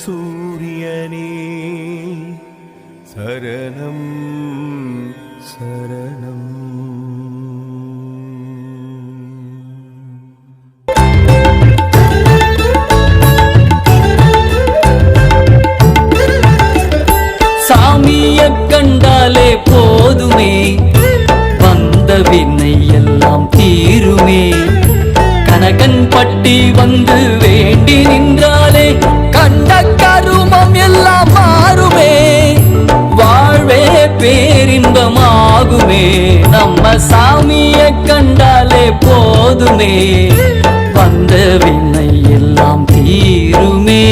சூரியனே சரணம் சரணம். சாமிய கண்டாலே போதுமே, வந்த வினை எல்லாம் தீருமே. கனகன் பட்டி வந்து வேண்டி நின்றாலே கண்ட கருமம் எல்லாம் மாறுமே. வாழ்வே பேரின்பமாகுமே, நம்ம சாமிய கண்டாலே போதுமே, வந்த வினை எல்லாம் தீருமே.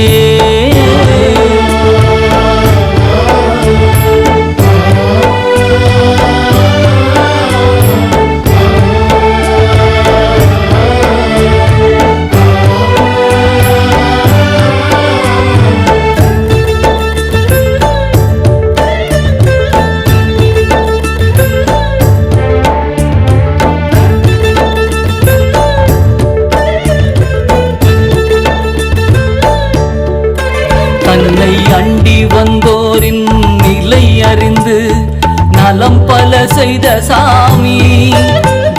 தன்னை அண்டி வந்தோரின் நிலை அறிந்து நலம் பல செய்த சாமி,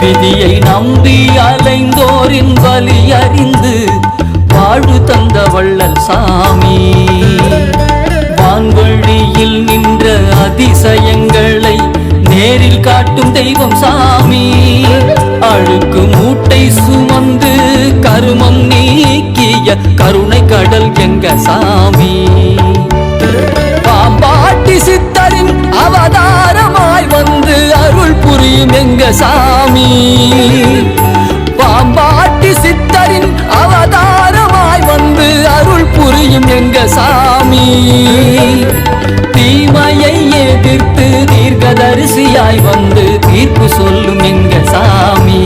விதியை நம்பி அலைந்தோரின் வலி அறிந்து வாழ்வு தந்த வள்ளல் சாமி. வான்வழியில் நின்ற அதிசயங்களை நேரில் காட்டும் தெய்வம் சாமி. அழுக்கு மூட்டை சுமந்து கருமம் நீக்கிய கருணை கடல் எங்க சாமி. பாம்பாட்டி சித்தரின் அவதாரமாய் வந்து அருள் புரியும் எங்க சாமி. பாம்பாட்டி சித்தரின் அவதாரமாய் வந்து அருள் புரியும் எங்க சாமி. தீமையை எதிர்த்து தீர்க்கதரிசியாய் வந்து தீர்ப்பு சொல்லும் எங்க சாமி.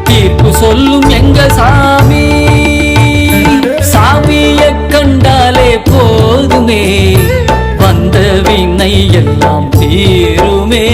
தீர்ப்பு சொல்லும் எங்க சாமி. சாமிய கண்டாலே போதுமே, வந்த வினை எல்லாம் தீருமே.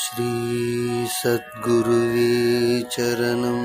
श्री सद्गुरुवे चरणम्.